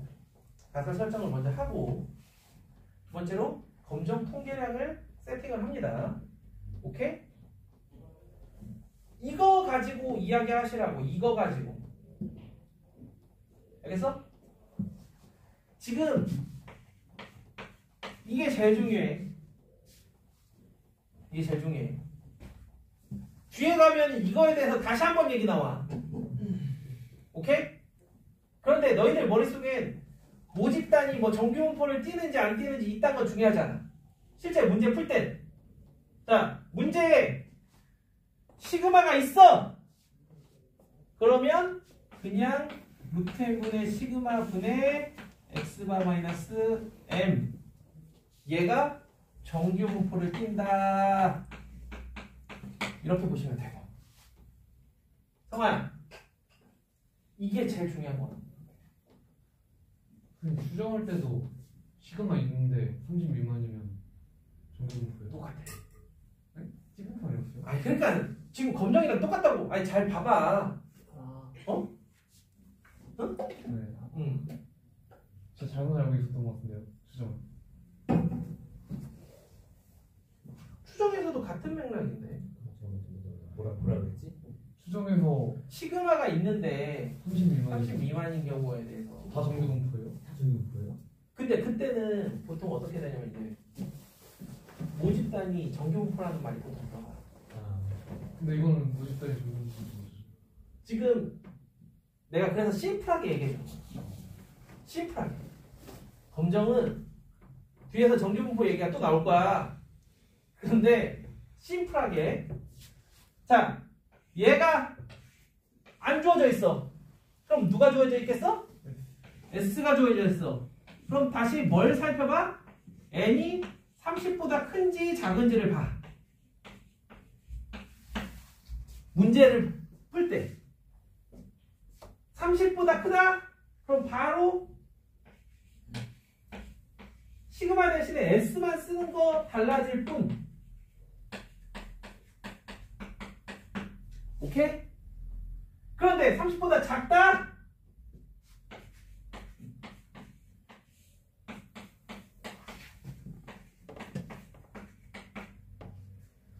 가설 설정을 먼저 하고, 두 번째로 검정 통계량을 세팅을 합니다. 오케이? 이거 가지고 이야기 하시라고. 이거 가지고. 알겠어? 지금 이게 제일 중요해. 이게 제일 중요해. 뒤에 가면 이거에 대해서 다시 한번 얘기 나와. 오케이? 그런데 너희들 머릿속엔 모집단이 뭐 정규문포를 띄는지 안 띄는지 이딴 건 중요하지 않아. 실제 문제 풀 땐. 자, 문제에 시그마가 있어. 그러면 그냥 루테분의 시그마 분의 x바 마이너스 m 얘가 정규분포를 띈다. 이렇게 보시면 되고. 성아야, 이게 제일 중요한 거야. 그럼 수정할 때도 시간만 있는데 30 미만이면 정규분포예요? 똑같아. 네? 찌분포 아니었어요? 아니 그러니까 지금 검정이랑 똑같다고. 아니 잘 봐봐. 어? 응? 네. 응. 제가 잘못 알고 있었던 것 같은데요. 수정. 추정에서도 같은 맥락인데. 뭐라 그랬지? 수정에서 시그마가 있는데 30 미만. 30 미만인 경우에 대해서. 다 정규분포예요? 사중분포예요? 근데 그때는 보통 어떻게 되냐면 이제 모집단이 정규분포라는 말이 보통 들어가. 아, 근데 이거는 모집단이 정규분포죠. 지금 내가 그래서 심플하게 얘기해 준 거야. 심플하게. 검정은 뒤에서 정규분포 얘기가 또 나올 거야. 그런데 심플하게. 자, 얘가 안 주어져 있어. 그럼 누가 주어져 있겠어? S가 주어져 있어. 그럼 다시 뭘 살펴봐? n이 30보다 큰지 작은지를 봐. 문제를 풀 때 30보다 크다? 그럼 바로 시그마 대신에 S만 쓰는 거 달라질 뿐. 오케이? 그런데 30보다 작다?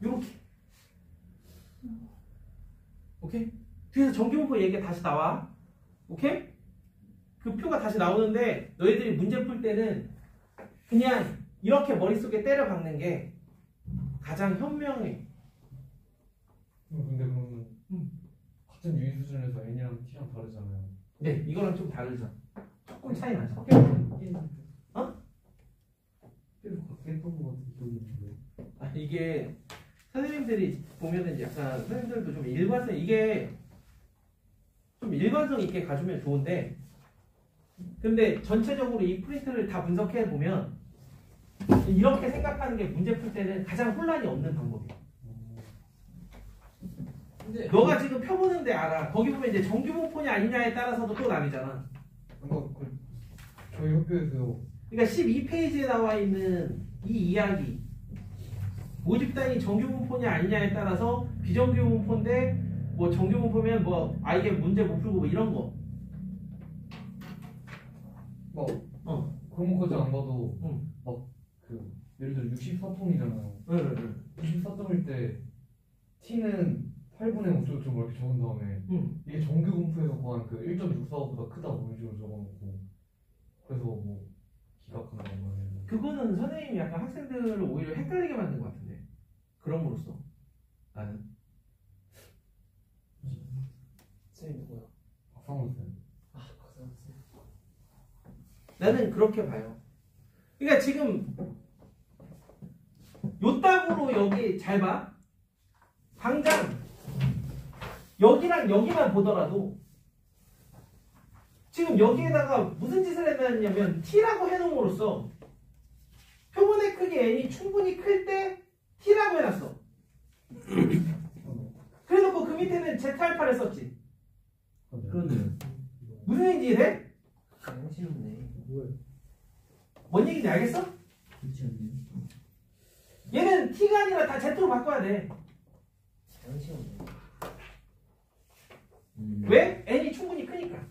요렇게. 오케이? 뒤에서 정규분포 얘기가 다시 나와. 오케이? 그 표가 다시 나오는데 너희들이 문제 풀 때는 그냥 이렇게 머릿속에 때려 박는 게 가장 현명해. 근데 그러면 같은 유의 수준에서 n이랑 t랑 다르잖아요. 네, 이거랑 좀 다르죠. 조금 차이 나죠. 어? 계속 그렇게 했던 것 같은 기억이 있는데. 아, 이게 선생님들이 보면은 약간 선생님들도 좀 일관성 이게 좀 일관성 있게 가주면 좋은데 근데 전체적으로 이 프린트를 다 분석해 보면 이렇게 생각하는 게 문제 풀 때는 가장 혼란이 없는 방법이야. 근데 너가 지금 펴보는데 알아. 거기 보면 이제 정규분포냐 아니냐에 따라서도 또 나뉘잖아. 그러니까 저희 학교에서 그러니까 12페이지에 나와 있는 이 이야기 모집단이 정규분포냐 아니냐에 따라서 비정규분포인데 뭐 정규분포면 뭐 이게 문제 못 풀고 뭐 이런 거. 그런 것까지 안 봐도 응. 막 그 예를 들어 64통이잖아요. 응. 64통일 때 t는 8분의 5조 좀 이렇게 적은 다음에 응. 이게 정규분포에서 구한 그 1.645보다 크다 뭐 이런 식으로 적어놓고 그래서 뭐 기각한다고 하는. 그거는 선생님이 약간 학생들을 오히려 헷갈리게 만든 것 같은데. 그럼으로써 나는 쌤이 누구야? 박상원 쌤. 박사님 쌤. 나는 그렇게 봐요. 그러니까 지금 요따구로 여기 잘 봐. 당장 여기랑 여기만 보더라도 지금 여기에다가 무슨 짓을 했냐면 t라고 해놓음으로써 표본의 크기 n이 충분히 클 때 t라고 해놨어. 그래놓고 그 밑에는 z알파를 썼지. 그런데 무슨 얘기인지 이해돼? 양심이네. 뭔 얘기인지 알겠어? 그렇지 않네요. 얘는 t가 아니라 다 z로 바꿔야 돼. 양심이네. 왜? n이 충분히 크니까.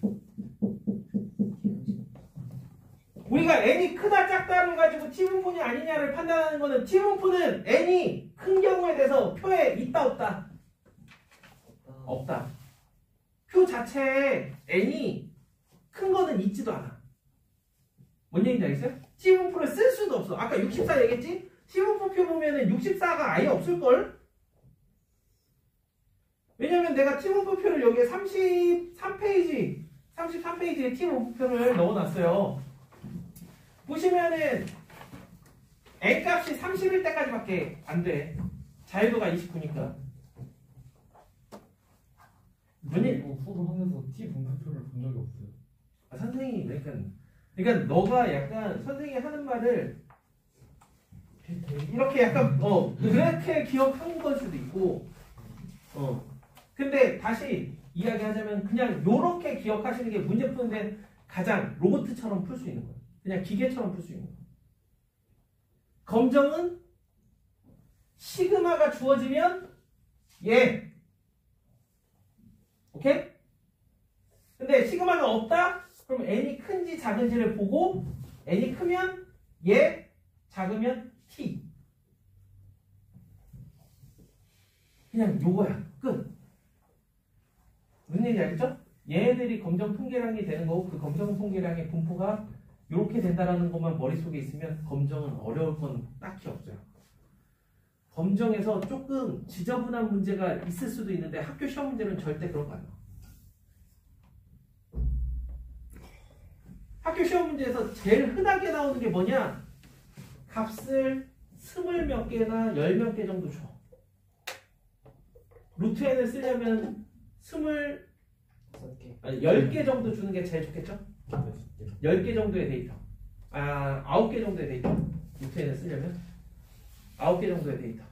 우리가 n이 크다 작다를 가지고 t분포냐 아니냐를 판단하는 거는 t분포는 n이 큰 경우에 대해서 표에 있다 없다? 없다. 표 자체에 n이 큰 거는 있지도 않아. 뭔 얘기인지 알겠어요? t분포를 쓸 수도 없어. 아까 64 얘기했지? t분포 표 보면은 64가 아예 없을걸? 왜냐면 내가 t분포표를 여기에 33페이지에 t분포표를 넣어놨어요. 보시면은 n 값이 31 때까지밖에 안 돼. 자유도가 29니까. 아니 수업하면서 T 분포표를 본 적이 없어요. 아, 선생님이 그러니까 너가 약간 선생님이 하는 말을 이렇게 약간 그렇게 기억한 걸 수도 있고 근데 다시 이야기하자면 그냥 요렇게 기억하시는 게 문제 푸는데 가장 로봇처럼 풀 수 있는 거예요. 그냥 기계처럼 풀 수 있는 거예요. 검정은 시그마가 주어지면 예. 오케이? 근데 시그마가 없다? 그럼 n이 큰지 작은지를 보고 n이 크면 예, 작으면 t. 그냥 요거야. 끝. 무슨 얘기인지 알겠죠? 얘네들이 검정 통계량이 되는 거고 그 검정 통계량의 분포가 이렇게 된다라는 것만 머릿속에 있으면 검정은 어려울 건 딱히 없어요. 검정에서 조금 지저분한 문제가 있을 수도 있는데 학교 시험 문제는 절대 그런 거 아니야. 학교 시험 문제에서 제일 흔하게 나오는 게 뭐냐? 값을 20몇 개나 10몇 개 정도 줘. 루트 n을 쓰려면 10개 정도 주는 게 제일 좋겠죠? 10개 정도의 데이터. 9개 정도의 데이터. 루트 n을 쓰려면 9개 정도의 데이터.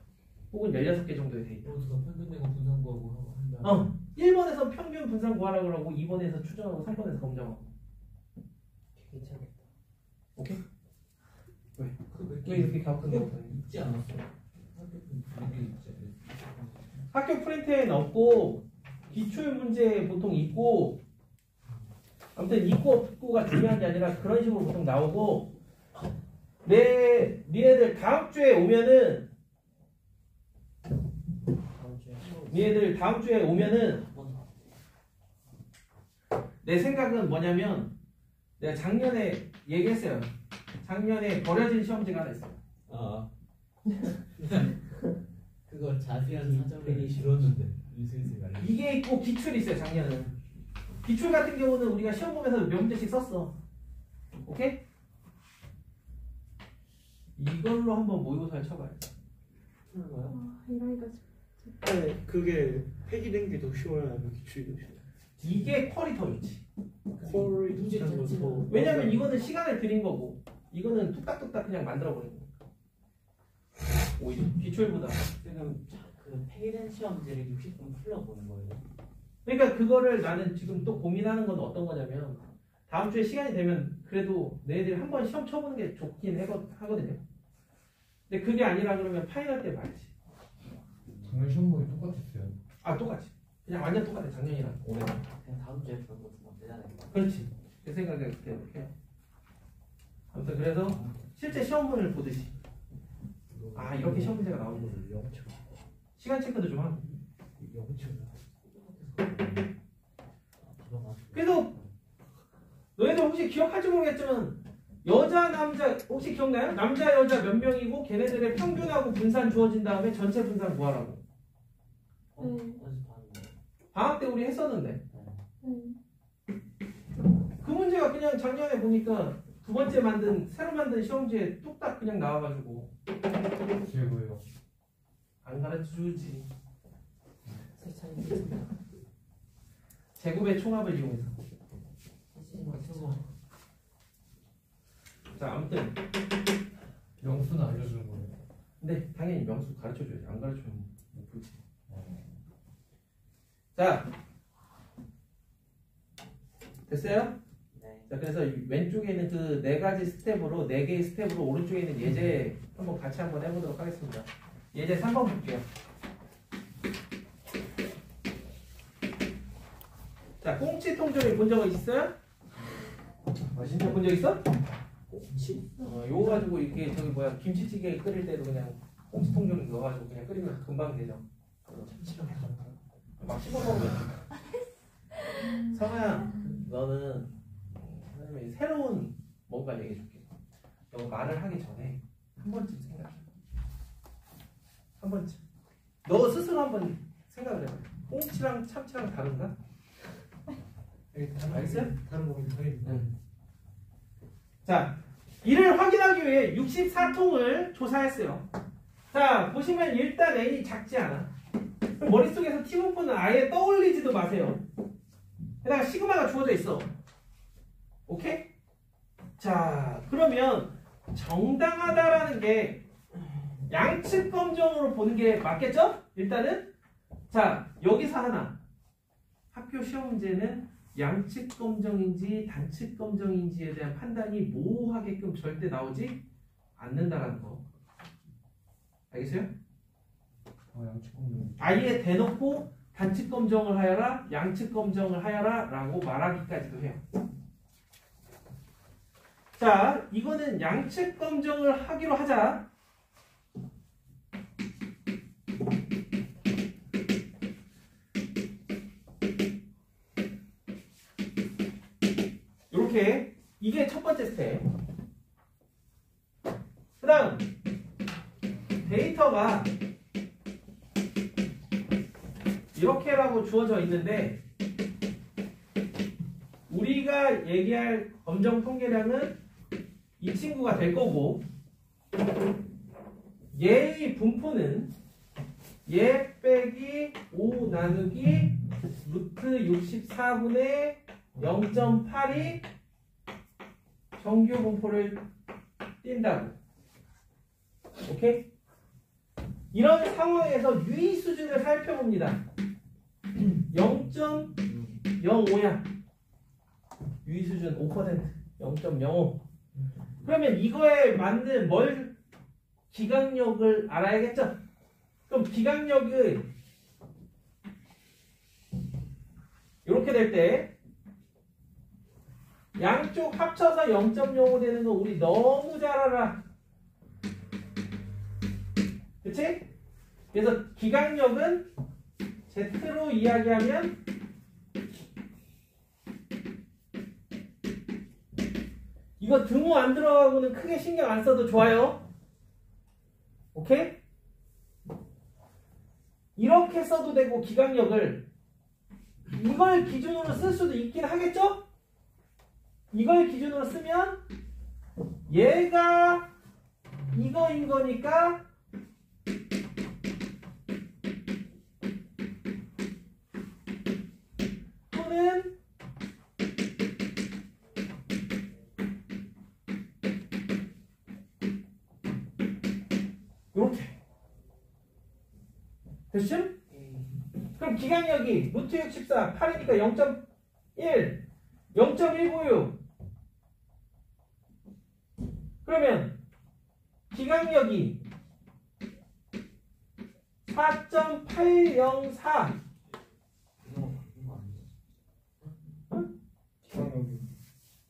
혹은 16개 정도의 데이터. 그래서 평균 내고 분산 구하고 한다. 1번에서 평균 분산 구하라 그러고 2번에서 추정하고 3번에서 검정하고. 괜찮겠다. 오케이? 왜 그왜 이렇게 가혹한 게 없어? 있지 않았어? 학교 있지 않았어? 학교 프린트에는 없고 기출 문제에 보통 있고 아무튼 있고 없고가 중요한 게 아니라 그런 식으로 보통 나오고 니네들 다음 주에 오면은 내 생각은 뭐냐면 내가 작년에 얘기했어요. 작년에 버려진 시험지가 하나 있어요. 그거 자세한 사정이 싫었는데 이게 있고 기출이 있어요. 작년은 기출 같은 경우는 우리가 시험 보면서 몇 문제씩 썼어. 오케이? 이걸로 한번 모의고사를 쳐봐요. 이러니까 네, 그게 폐기된 게 더 쉬워요, 아니면 기출이 더 쉬워요? 이게 퀄이 더 좋지. 콜이 문제는 더 왜냐면 이거는 시간을 들인 거고 이거는 뚝딱뚝딱 그냥 만들어 버린 거야. 오히려 기출보다. 지금 그 폐기된 시험지를 60분 풀러보는 거예요. 그러니까 그거를 나는 지금 또 고민하는 건 어떤 거냐면 다음 주에 시간이 되면 그래도 너희들이 한번 시험 쳐보는 게 좋긴 하거든요. 근데 그게 아니라 그러면 파이널 때 봐야지. 작년 시험목이 똑같았어요. 똑같이. 그냥 완전 똑같아. 작년이랑 올해랑. 그냥 다음 주에 그런 거 좀 되잖아요. 그렇지. 제 생각에 그렇게 해. 아무튼 그래서 실제 시험문을 보듯이 이렇게 시험 문제가 나오는 거지. 영초. 시간 체크도 좀 하고. 그래서 너희들 혹시 기억할지 모르겠지만 여자 남자 혹시 기억나요? 남자 여자 몇 명이고 걔네들의 평균하고 분산 주어진 다음에 전체 분산 구하라고. 어제 봤는데. 방학 때 우리 했었는데 그 문제가 그냥 작년에 보니까 두 번째 새로 만든 시험지에 뚝딱 그냥 나와가지고 그게 뭐예요? 안 가르쳐주지. 세차이 괜찮다. 제곱의 총합을 이용해서. 자, 아무튼 명수는 알려주는 거예요. 근데 당연히 명수 가르쳐줘야지. 안 가르쳐주면 못 풀지. 자, 됐어요? 네. 자, 그래서 왼쪽에 있는 그 네 가지 스텝으로, 네 개의 스텝으로 오른쪽에 있는 예제 한번 같이 한번 해보도록 하겠습니다. 예제 3번 볼게요. 자, 꽁치 통조림 본 적 있어요? 진짜 본 적 있어? 꽁치? 요거 가지고 이렇게 저기 뭐야 김치찌개 끓일 때도 그냥 꽁치 통조림 넣어가지고 그냥 끓이면 금방 되죠. 참치랑 해서. 막 씹어 먹으면. 성아야, 너는 선생님이 새로운 뭔가 얘기해줄게. 너 말을 하기 전에 한 번쯤 생각해. 한 번쯤. 너 스스로 한번 생각을 해봐. 꽁치랑 참치랑 다른가? 알겠어요? 다른 거긴 당연히. 자, 이를 확인하기 위해 64통을 조사했어요. 자, 보시면 일단 N이 작지 않아. 그럼 머릿속에서 T 분포는 아예 떠올리지도 마세요. 게다가 시그마가 주어져 있어. 오케이? 자, 그러면 정당하다라는 게 양측 검정으로 보는 게 맞겠죠? 일단은 자, 여기서 하나. 학교 시험 문제는 양측 검정인지 단측 검정인지에 대한 판단이 모호하게끔 절대 나오지 않는다라는 거. 알겠어요? 양측 공룡. 아예 대놓고 단측 검정을 하여라, 양측 검정을 하여라 라고 말하기까지도 해요. 자, 이거는 양측 검정을 하기로 하자. 이렇게 이게 첫 번째 스텝. 그 다음 데이터가 이렇게라고 주어져 있는데 우리가 얘기할 검정 통계량은 이 친구가 될 거고 얘의 분포는 얘 빼기 5 나누기 루트 64분의 0.8이 정규 분포를 띈다고. 오케이? 이런 상황에서 유의 수준을 살펴봅니다. 0.05야. 유의 수준 5%. 0.05. 그러면 이거에 맞는 기강력을 알아야겠죠? 그럼 기강력이 이렇게 될 때 양쪽 합쳐서 0.05 되는 거 우리 너무 잘 알아. 그치? 그래서 기강력은 Z로 이야기하면 이거 등호 안 들어가고는 크게 신경 안 써도 좋아요. 오케이? 이렇게 써도 되고 기강력을 이걸 기준으로 쓸 수도 있긴 하겠죠? 이걸 기준으로 쓰면 얘가 이거인 거니까 또는 이렇게 됐죠? 그럼 기강력이 루트 64 8이니까 0.1 0.196 그러면 기강력이 4.804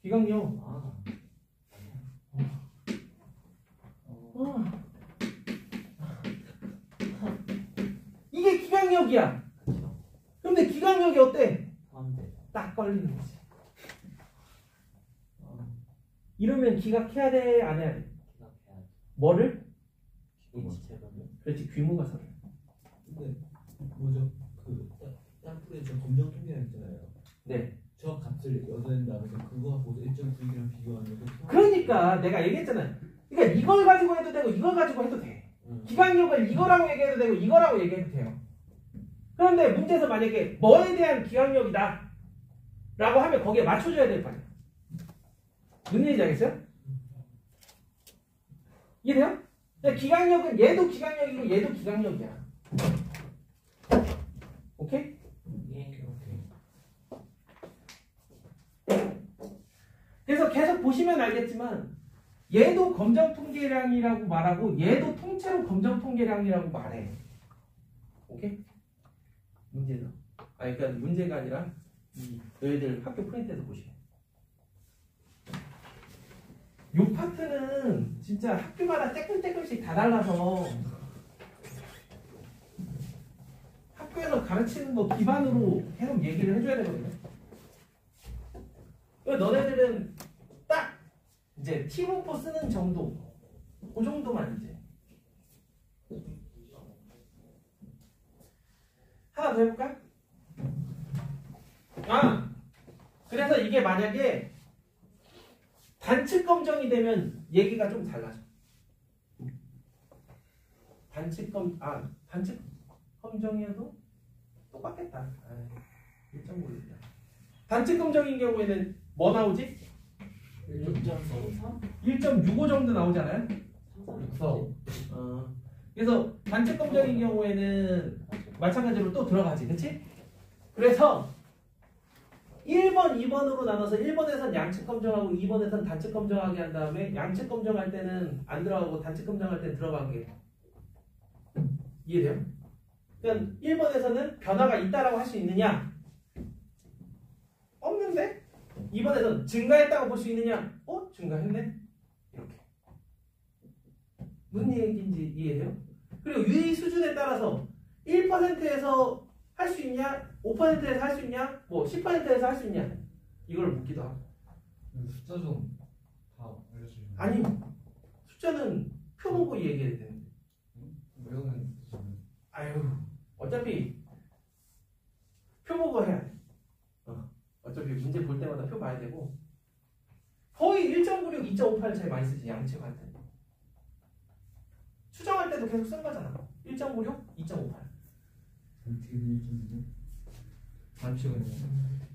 기강력 이게 기강력이야. 근데 기강력이 어때? 딱 걸리는 거지. 이러면 기각해야 돼? 안 해야 돼? 뭐를? 그렇지, 귀무가설을. 근데 뭐죠? 그 땅굴에 저 검정 통계량 있잖아요. 네. 저 값을 얻어낸 다음에 그거 보고 일정 수익이랑 비교하면 그러니까 내가 얘기했잖아요. 그러니까 이걸 가지고 해도 되고 이걸 가지고 해도 돼. 기강력을 이거라고 얘기해도 되고 이거라고 얘기해도 돼요. 그런데 문제에서 만약에 뭐에 대한 기강력이다 라고 하면 거기에 맞춰줘야 될 거 아니야. 무슨 얘기인지 알겠어요? 이해돼요? 그러니까 기강력은 얘도 기강력이고 얘도 기강력이야. 오케이? 예. 그래서 계속 보시면 알겠지만 얘도 검정 통계량이라고 말하고 얘도 통째로 검정 통계량이라고 말해. 오케이? 문제는 아니 그러니까 문제가 아니라 너희들 학교 프린트에서 보시면 요 파트는 진짜 학교마다 떼끔떼끔씩 다 달라서 학교에서 가르치는 거 기반으로 계속 얘기를 해줘야 되거든요. 너네들은 딱 이제 팀워크 쓰는 정도 그 정도만 이제 하나 더 해볼까? 그래서 이게 만약에 단측 검정이 되면 얘기가 좀 달라져. 단측 검정이어도 똑같겠다. 1.5다. 단측 검정인 경우에는 뭐 나오지? 1.65 정도 나오잖아요. 645. 그래서 단측 검정인 경우에는 마찬가지로 또 들어가지, 그렇지? 그래서 1번, 2번으로 나눠서 1번에선 양측 검정하고 2번에선 단측 검정하게 한 다음에 양측 검정할 때는 안 들어가고 단측 검정할 때는 들어가게. 이해돼요? 그러니까 1번에서는 변화가 있다라고 할 수 있느냐? 없는데? 2번에서는 증가했다고 볼 수 있느냐? 증가했네? 이렇게. 무슨 얘기인지 이해해요? 그리고 유의 수준에 따라서 1%에서 할 수 있냐? 5%에서 할 수 있냐? 10%에서 할 수 있냐? 이걸 묻기도 하고. 숫자 좀 다 알려주시면. 아니, 숫자는 표 보고 얘기해야 되는데. 외우는 아유, 어차피 표 보고 해야 돼. 어차피 문제 볼 때마다 표 봐야 되고. 거의 1.96, 2.58 제일 많이 쓰지, 양측할 때. 수정할 때도 계속 쓴 거잖아. 1.96, 2.58. 반칙은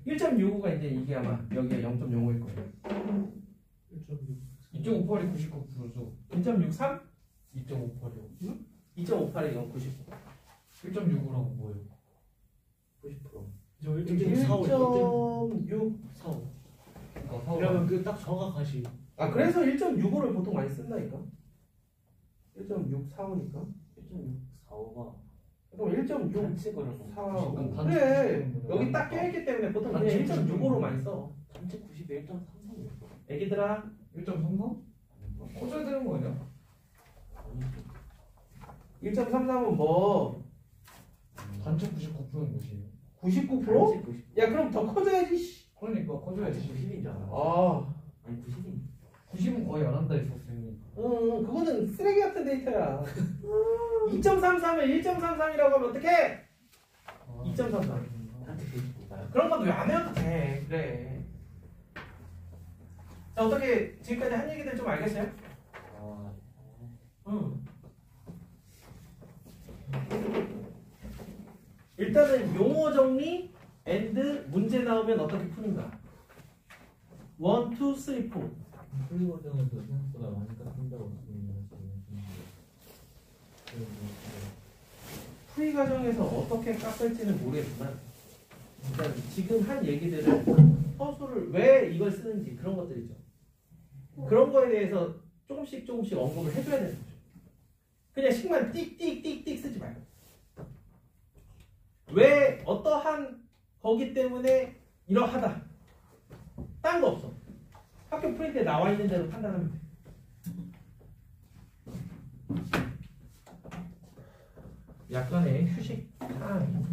1.65가 이제 이게 아마 여기가 0.05일 거예요. 2.58이 99%죠. 1.63? 2.58이요. 2.58이 99. 1.65랑 뭐예요? 90%. 저 1.6. 4호. 그러니까 그러면 그 딱 정확하시. 그래서 1.65를 보통 많이 쓴다니까. 1.645니까. 1.645가 그럼 1.6 단측을 사. 단측 그래. 90%. 여기 딱 껴있기 때문에 보통 그냥 단측 1.65로 많이 써. 단측 90에 1.33이요. 애기들아. 1.33? 커져야 되는 거 아니야? 1.33은 뭐? 단축 99%는 몇이에요? 99%? 단측 90. 야 그럼 더 커져야지. 씨. 그러니까 커져야지. 90인 줄 알아. 아. 아니 90인. 90은 거의 안 한다 했었으니. 그거는 쓰레기 같은 데이터야. 2.33을 1.33이라고 하면 어떡해? 2.33. 단측 90. 그런 건 왜 안 해도 돼. 그래. 자, 어떻게 지금까지 한 얘기들 좀 알겠어요? 응. 일단은 용어 정리 and 문제 나오면 어떻게 푸는가? 1, 2, 3, 4. 풀리 버전에서 생각보다 많이 깎인다고 쓰면 풀이 과정에서 어떻게 깎을지는 모르겠지만 일단 지금 한 얘기들을 서술을 왜 이걸 쓰는지 그런 것들이죠. 그런 거에 대해서 조금씩 언급을 해줘야 되는 거죠. 그냥 식만 띡띡띡띡 쓰지 말고 왜 어떠한 거기 때문에 이러하다 딴 거 없어. 학교 프린트에 나와 있는 대로 판단하면 돼. 약간의 휴식 타임.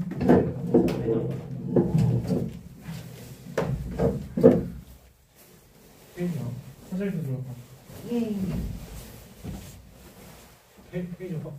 화장실 들어가. 페이지 봐.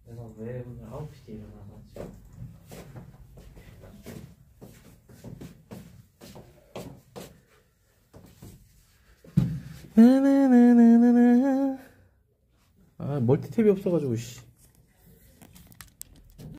내가 왜 오늘 9시에 일어나가지고 나나나나나나. 아 멀티탭이 없어가지고 씨.